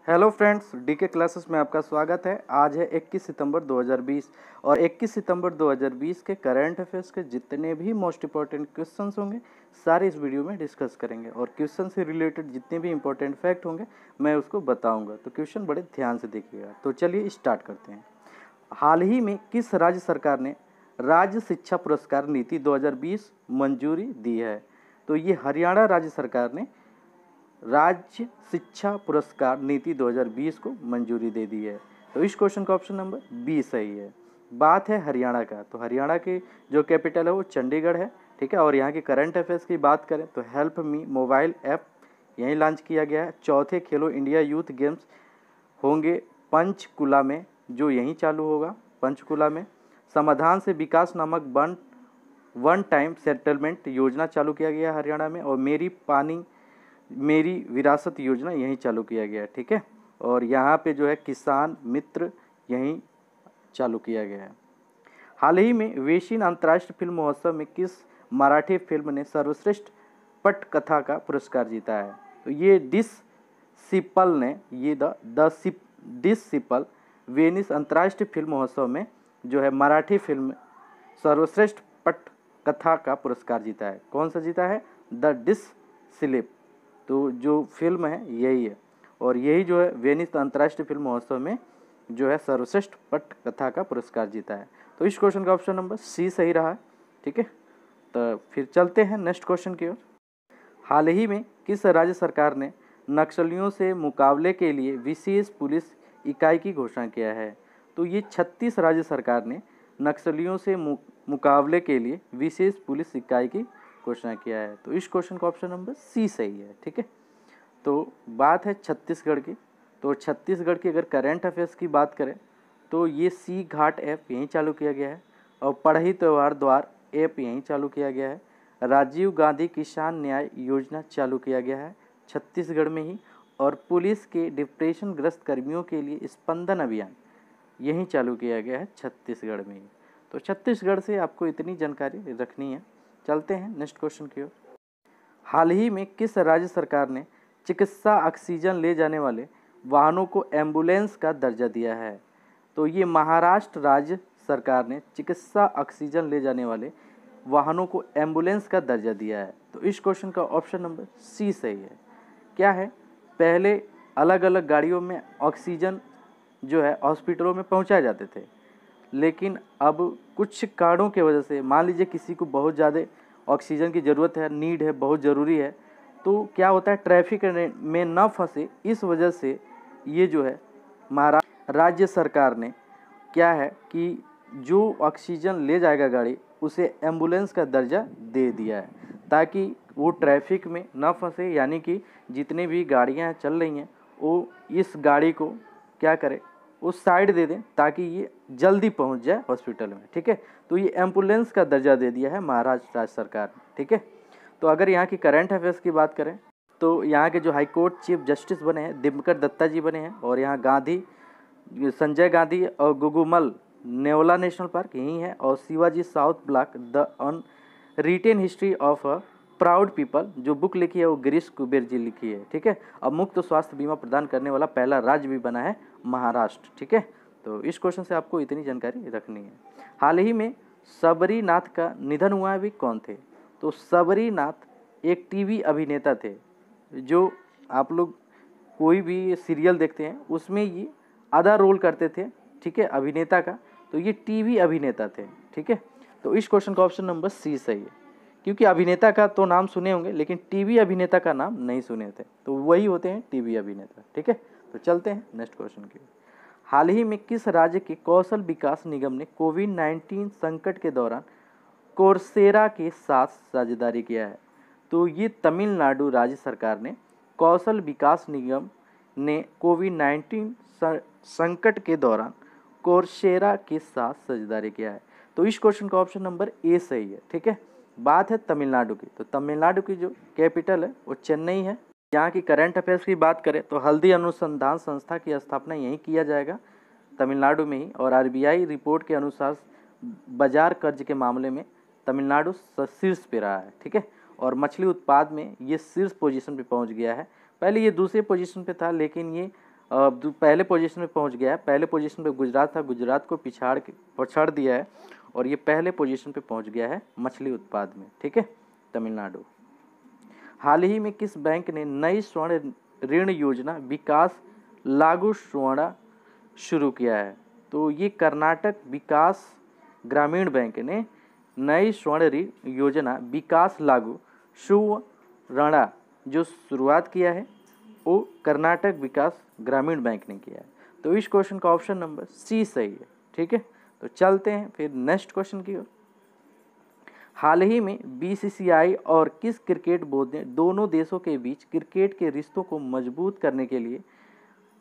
Hello friends, DK classes में आपका स्वागत है। आज है 21 सितंबर 2020 और 21 सितंबर 2020 के करंट अफेयर्स के जितने भी मोस्ट इंपॉर्टेंट क्वेश्चंस होंगे सारे इस वीडियो में डिस्कस करेंगे और क्वेश्चन से रिलेटेड जितने भी इंपॉर्टेंट फैक्ट होंगे मैं उसको बताऊंगा, तो क्वेश्चन बड़े ध्यान से देखिएगा। तो चलिए स्टार्ट करते हैं। हाल ही में किस राज्य सरकार ने राज्य शिक्षा पुरस्कार नीति 2020 मंजूरी दी है? तो ये हरियाणा राज्य सरकार ने राज्य शिक्षा पुरस्कार नीति 2020 को मंजूरी दे दी है। तो इस क्वेश्चन का ऑप्शन नंबर बी सही है। बात है हरियाणा का, तो हरियाणा की जो कैपिटल है वो चंडीगढ़ है, ठीक है। और यहाँ की करंट अफेयर्स की बात करें तो हेल्प मी मोबाइल ऐप यहीं लॉन्च किया गया है। चौथे खेलो इंडिया यूथ गेम्स होंगे पंचकुला में, जो यहीं चालू होगा पंचकुला में। समाधान से विकास नामक वन टाइम सेटलमेंट योजना चालू किया गया हरियाणा में। और मेरी विरासत योजना यहीं चालू किया गया है, ठीक है। और यहाँ पे जो है किसान मित्र यहीं चालू किया गया है। हाल ही में वेशिन अंतर्राष्ट्रीय फिल्म महोत्सव में किस मराठी फिल्म ने सर्वश्रेष्ठ पटकथा का पुरस्कार जीता है? तो ये डिससिपल ने डिससिपल वेनिस अंतर्राष्ट्रीय फिल्म महोत्सव में जो है मराठी फिल्म सर्वश्रेष्ठ पटकथा का पुरस्कार जीता है। कौन सा जीता है? द डिससिलिप। तो जो फिल्म है यही है, और यही जो है वेनिस अंतर्राष्ट्रीय फिल्म महोत्सव में जो है सर्वश्रेष्ठ पटकथा का पुरस्कार जीता है। तो इस क्वेश्चन का ऑप्शन नंबर सी सही रहा है, ठीक है। तो फिर चलते हैं नेक्स्ट क्वेश्चन की ओर। हाल ही में किस राज्य सरकार ने नक्सलियों से मुकाबले के लिए विशेष पुलिस इकाई की घोषणा किया है? तो ये 36 राज्य सरकार ने नक्सलियों से मुकाबले के लिए विशेष पुलिस इकाई की घोषणा किया है। तो इस क्वेश्चन का ऑप्शन नंबर सी सही है, ठीक है। तो बात है छत्तीसगढ़ की, तो छत्तीसगढ़ की अगर करंट अफेयर्स की बात करें तो ये सी घाट ऐप यहीं चालू किया गया है और पढ़ई त्योहार द्वार ऐप यहीं चालू किया गया है। राजीव गांधी किसान न्याय योजना चालू किया गया है छत्तीसगढ़ में ही। और पुलिस के डिप्रेशन ग्रस्त कर्मियों के लिए स्पंदन अभियान यहीं चालू किया गया है छत्तीसगढ़ में ही। तो छत्तीसगढ़ से आपको इतनी जानकारी रखनी है। चलते हैं नेक्स्ट क्वेश्चन की ओर। हाल ही में किस राज्य सरकार ने चिकित्सा ऑक्सीजन ले जाने वाले वाहनों को एम्बुलेंस का दर्जा दिया है? तो ये महाराष्ट्र राज्य सरकार ने चिकित्सा ऑक्सीजन ले जाने वाले वाहनों को एम्बुलेंस का दर्जा दिया है। तो इस क्वेश्चन का ऑप्शन नंबर सी सही है। क्या है? पहले अलग अलग गाड़ियों में ऑक्सीजन जो है हॉस्पिटलों में पहुंचाए जाते थे, लेकिन अब कुछ कारणों की वजह से, मान लीजिए किसी को बहुत ज़्यादा ऑक्सीजन की ज़रूरत है, नीड है, बहुत ज़रूरी है, तो क्या होता है ट्रैफिक में न फंसे, इस वजह से ये जो है महाराष्ट्र राज्य सरकार ने क्या है कि जो ऑक्सीजन ले जाएगा गाड़ी उसे एम्बुलेंस का दर्जा दे दिया है, ताकि वो ट्रैफिक में न फंसे। यानी कि जितनी भी गाड़ियाँ चल रही हैं वो इस गाड़ी को क्या करे, उस साइड दे दें ताकि ये जल्दी पहुंच जाए हॉस्पिटल में, ठीक है। तो ये एम्बुलेंस का दर्जा दे दिया है महाराष्ट्र राज्य सरकार ने, ठीक है। तो अगर यहाँ की करंट अफेयर्स की बात करें तो यहाँ के जो हाई कोर्ट चीफ जस्टिस बने हैं दिनकर दत्ता जी बने हैं। और यहाँ संजय गांधी और गुगुमल नेवला नेशनल पार्क यहीं है। और Shivaji south block the unwritten history of a proud people जो बुक लिखी है वो गिरीश कुबेर जी लिखी है, ठीक है। अब मुफ्त स्वास्थ्य बीमा प्रदान करने वाला पहला राज्य भी बना है महाराष्ट्र, ठीक है। तो इस क्वेश्चन से आपको इतनी जानकारी रखनी है। हाल ही में सबरीनाथ का निधन हुआ है, भी कौन थे? तो सबरीनाथ एक टीवी अभिनेता थे, जो आप लोग कोई भी सीरियल देखते हैं उसमें ये आधा रोल करते थे, ठीक है, अभिनेता का। तो ये टीवी अभिनेता थे, ठीक है। तो इस क्वेश्चन का ऑप्शन नंबर सी सही है, क्योंकि अभिनेता का तो नाम सुने होंगे लेकिन टीवी अभिनेता का नाम नहीं सुने थे, तो वही होते हैं टीवी अभिनेता, ठीक है। तो चलते हैं नेक्स्ट क्वेश्चन की। हाल ही में किस राज्य के कौशल विकास निगम ने कोविड-19 संकट के दौरान कोर्सेरा के साथ साझेदारी किया है? तो ये तमिलनाडु राज्य सरकार ने कौशल विकास निगम ने कोविड-19 संकट के दौरान कोर्सेरा के साथ साझेदारी किया है। तो इस क्वेश्चन का ऑप्शन नंबर ए सही है, ठीक है। बात है तमिलनाडु की, तो तमिलनाडु की जो कैपिटल है वो चेन्नई है। यहाँ की करंट अफेयर्स की बात करें तो हल्दी अनुसंधान संस्था की स्थापना यहीं किया जाएगा तमिलनाडु में ही। और आरबीआई रिपोर्ट के अनुसार बाजार कर्ज के मामले में तमिलनाडु शीर्ष पे रहा है, ठीक है। और मछली उत्पाद में ये शीर्ष पोजीशन पे पहुंच गया है। पहले ये दूसरे पोजीशन पे था, लेकिन ये पहले पोजीशन में पहुंच गया है। पहले पोजीशन पे गुजरात था, गुजरात को पछाड़ दिया है और ये पहले पोजीशन पे पहुंच गया है मछली उत्पाद में। ठीक है, तमिलनाडु। हाल ही में किस बैंक ने नई स्वर्ण ऋण योजना विकास लागू स्वर्ण शुरू किया है? तो ये कर्नाटक विकास ग्रामीण बैंक ने नई स्वर्ण ऋण योजना विकास लागू सुवर्ण जो शुरुआत किया है वो कर्नाटक विकास ग्रामीण बैंक ने किया है। तो इस क्वेश्चन का ऑप्शन नंबर सी सही है। ठीक है, तो चलते हैं फिर नेक्स्ट क्वेश्चन की ओर। हाल ही में बीसीसीआई और किस क्रिकेट बोर्ड ने दोनों देशों के बीच क्रिकेट के रिश्तों को मजबूत करने के लिए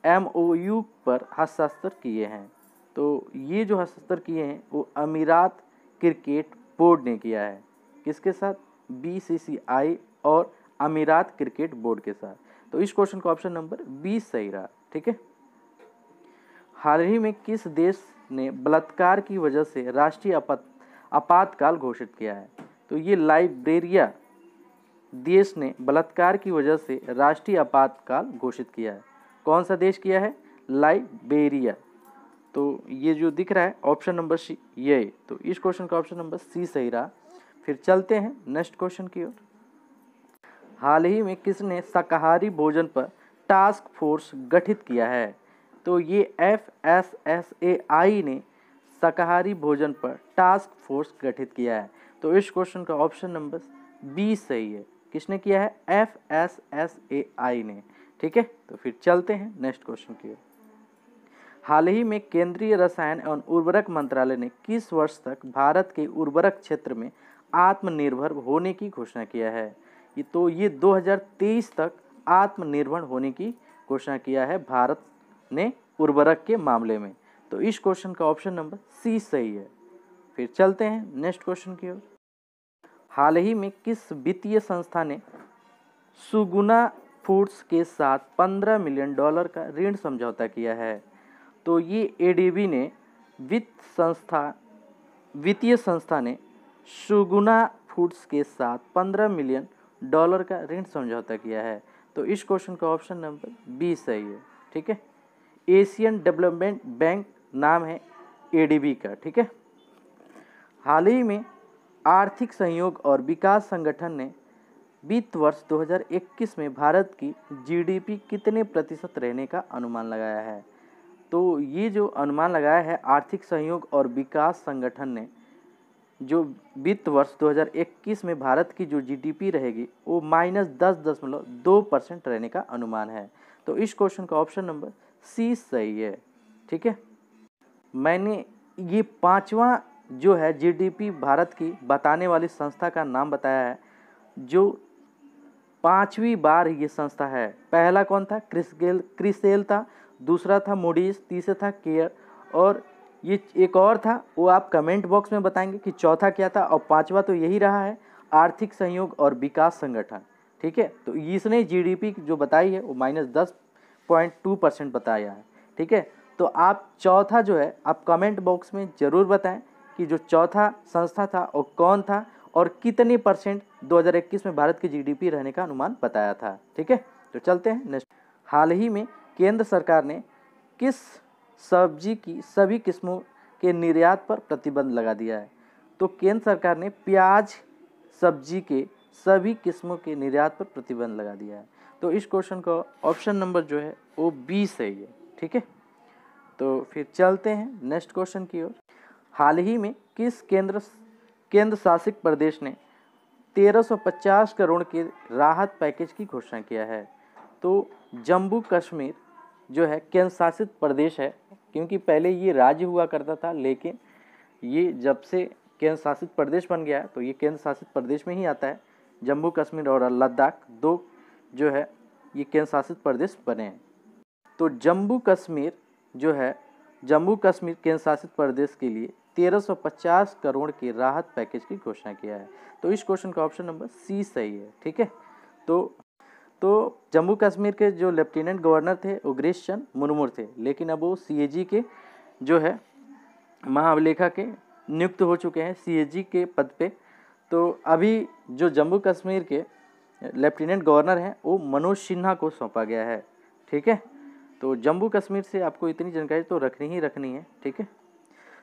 MOU पर हस्ताक्षर किए हैं? तो ये जो हस्ताक्षर किए हैं वो अमीरात क्रिकेट बोर्ड ने किया है। किसके साथ? BCCI और अमीरात क्रिकेट बोर्ड के साथ। तो इस क्वेश्चन का ऑप्शन नंबर 20 सही रहा। ठीक है, हाल ही में किस देश ने बलात्कार की वजह से राष्ट्रीय आपातकाल घोषित किया है? तो ये लाइबेरिया देश ने बलात्कार की वजह से राष्ट्रीय आपातकाल घोषित किया है। कौन सा देश किया है? लाइबेरिया। तो ये जो दिख रहा है ऑप्शन नंबर सी ये, तो इस क्वेश्चन का ऑप्शन नंबर सी सही रहा। फिर चलते हैं नेक्स्ट क्वेश्चन की ओर। हाल ही में किसने शाकाहारी भोजन पर टास्क फोर्स गठित किया है? तो ये FSSAI ने शाकाहारी भोजन पर टास्क फोर्स गठित किया है। तो इस क्वेश्चन का ऑप्शन नंबर बी सही है। किसने किया है? FSSAI ने। ठीक है, तो फिर चलते हैं नेक्स्ट क्वेश्चन की ओर। हाल ही में केंद्रीय रसायन एवं उर्वरक मंत्रालय ने किस वर्ष तक भारत के उर्वरक क्षेत्र में आत्मनिर्भर होने की घोषणा किया है? ये 2023 तक आत्मनिर्भर होने की घोषणा किया है भारत ने उर्वरक के मामले में। तो इस क्वेश्चन का ऑप्शन नंबर सी सही है। फिर चलते हैं नेक्स्ट क्वेश्चन की ओर। हाल ही में किस वित्तीय संस्था ने सुगुना फूड्स के साथ $15 मिलियन का ऋण समझौता किया है? तो ये ADB ने वित्तीय संस्था ने सुगुना फूड्स के साथ $15 मिलियन का ऋण समझौता किया है। तो इस क्वेश्चन का ऑप्शन नंबर बी सही है। ठीक है, एशियन डेवलपमेंट बैंक नाम है ADB का। ठीक है, हाल ही में आर्थिक सहयोग और विकास संगठन ने वित्त वर्ष 2021 में भारत की GDP कितने प्रतिशत रहने का अनुमान लगाया है? तो ये जो अनुमान लगाया है आर्थिक सहयोग और विकास संगठन ने, जो वित्त वर्ष 2021 में भारत की जो GDP रहेगी वो -10.2% रहने का अनुमान है। तो इस क्वेश्चन का ऑप्शन नंबर सी सही है। ठीक है, मैंने ये 5वां जो है GDP भारत की बताने वाली संस्था का नाम बताया है, जो 5वीं बार ये संस्था है। पहला कौन था? क्रिसेल था, दूसरा था मूडीज, तीसरा था केयर और ये एक और था, वो आप कमेंट बॉक्स में बताएंगे कि चौथा क्या था, और 5वां तो यही रहा है आर्थिक सहयोग और विकास संगठन। ठीक है, तो इसने GDP जो बताई है वो -10.2% बताया है। ठीक है, तो आप चौथा जो है आप कमेंट बॉक्स में ज़रूर बताएं कि जो चौथा संस्था था वो कौन था और कितने परसेंट 2021 में भारत की GDP रहने का अनुमान बताया था। ठीक है, तो चलते हैं नेक्स्ट। हाल ही में केंद्र सरकार ने किस सब्जी की सभी किस्मों के निर्यात पर प्रतिबंध लगा दिया है? तो केंद्र सरकार ने प्याज सब्जी के सभी किस्मों के निर्यात पर प्रतिबंध लगा दिया है। तो इस क्वेश्चन का ऑप्शन नंबर जो है वो बी सही है। ठीक है, तो फिर चलते हैं नेक्स्ट क्वेश्चन की ओर। हाल ही में किस केंद्र शासित प्रदेश ने 1350 करोड़ के राहत पैकेज की घोषणा किया है? तो जम्मू कश्मीर जो है केंद्र शासित प्रदेश है, क्योंकि पहले ये राज्य हुआ करता था, लेकिन ये जब से केंद्र शासित प्रदेश बन गया है तो ये केंद्र शासित प्रदेश में ही आता है। जम्मू कश्मीर और लद्दाख दो जो है ये केंद्र शासित प्रदेश बने हैं। तो जम्मू कश्मीर केंद्र शासित प्रदेश के लिए 1350 करोड़ के राहत पैकेज की घोषणा किया है। तो इस क्वेश्चन का ऑप्शन नंबर सी सही है। ठीक है, तो जम्मू कश्मीर के जो लेफ्टिनेंट गवर्नर थे वो गिरीश चंद्र मुर्मू थे, लेकिन अब वो CAG के जो है महाअभिलेखा के नियुक्त हो चुके हैं CAG के पद पे। तो अभी जो जम्मू कश्मीर के लेफ्टिनेंट गवर्नर हैं वो मनोज सिन्हा को सौंपा गया है। ठीक है, तो जम्मू कश्मीर से आपको इतनी जानकारी तो रखनी ही रखनी है, ठीक है।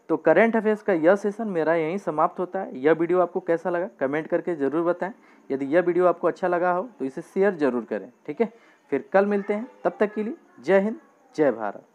तो करंट अफेयर्स का यह सेशन मेरा यहीं समाप्त होता है। यह वीडियो आपको कैसा लगा कमेंट करके ज़रूर बताएं। यदि यह वीडियो आपको अच्छा लगा हो तो इसे शेयर ज़रूर करें, ठीक है। फिर कल मिलते हैं, तब तक के लिए जय हिंद, जय भारत।